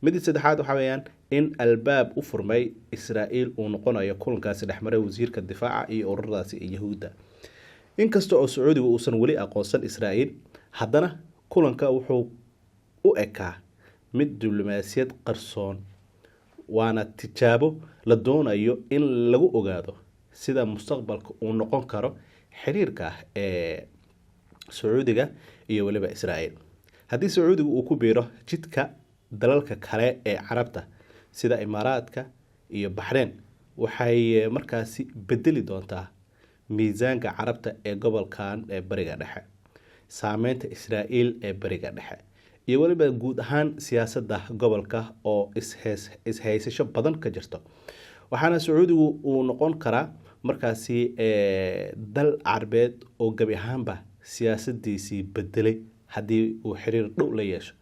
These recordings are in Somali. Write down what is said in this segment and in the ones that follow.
midda saddexaad waxa weeyaan in albaab u furmay Israa'iil uu noqonayo kulankaasi dhexmaray wasiirka difaaca iyo ururadaasi ee Yahuudda. inkasta oo Sacuudigu uusan weli aqoonsan Israa'iil, haddana kulanka wuxuu u ekaa mid diblomaasiyad qarsoon, waana tijaabo la doonayo in lagu ogaado sida mustaqbalka uu noqon karo xiriirka ee Sacuudiga iyo waliba Israa'iil. haddii Sacuudigu uu ku biiro jidka dalalka kale ee Carabta sida Imaaraadka iyo Bahrain, waxay markaasi bedeli doontaa miisaanka Carabta ee gobolkan ee Bariga Dhexe, saameynta Israa'iil ee Bariga Dhexe, iyo waliba guud ahaan siyaasadda gobolka oo ishaysasho badan ka jirto. waxaana Sacuudigu uu noqon karaa markaasi dal Carbeed oo gabi ahaanba siyaasadiisii bedelay haddii uu xiriir dhow la yeesho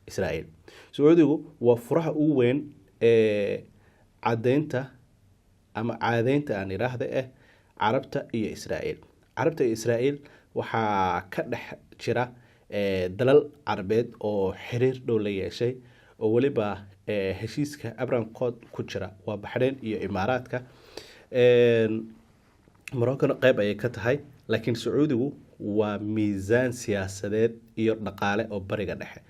Israa'iil. Sacuudigu waa furaha ugu weyn ee cadeynta aan iraahdo Carabta iyo Israa'iil. Carabta iyo Israa'iil waxaa ka dhex jira dalal Carbeed oo xiriir dhow la yeeshay oo waliba heshiiska Abraham Code ku jira waa Bahrain iyo Imaaraadka. Morocco qayb ayay ka tahay, laakiin Sacuudigu waa miisaan siyaasadeed iyo dhaqaale oo Bariga Dhexe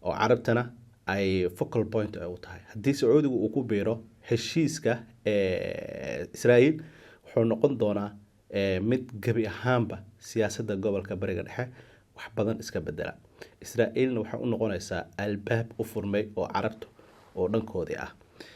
oo Carabtana ay focal point u tahay. haddii Sacuudigu uu ku biiro heshiiska Israa'iil, wuxuu noqon doonaa mid gabi ahaanba siyaasadda gobolka Bariga Dhexe wax badan iska bedela. Israa'iilna waxay u noqonaysaa albaab u furmay oo Carabta oo dhankoodii ah.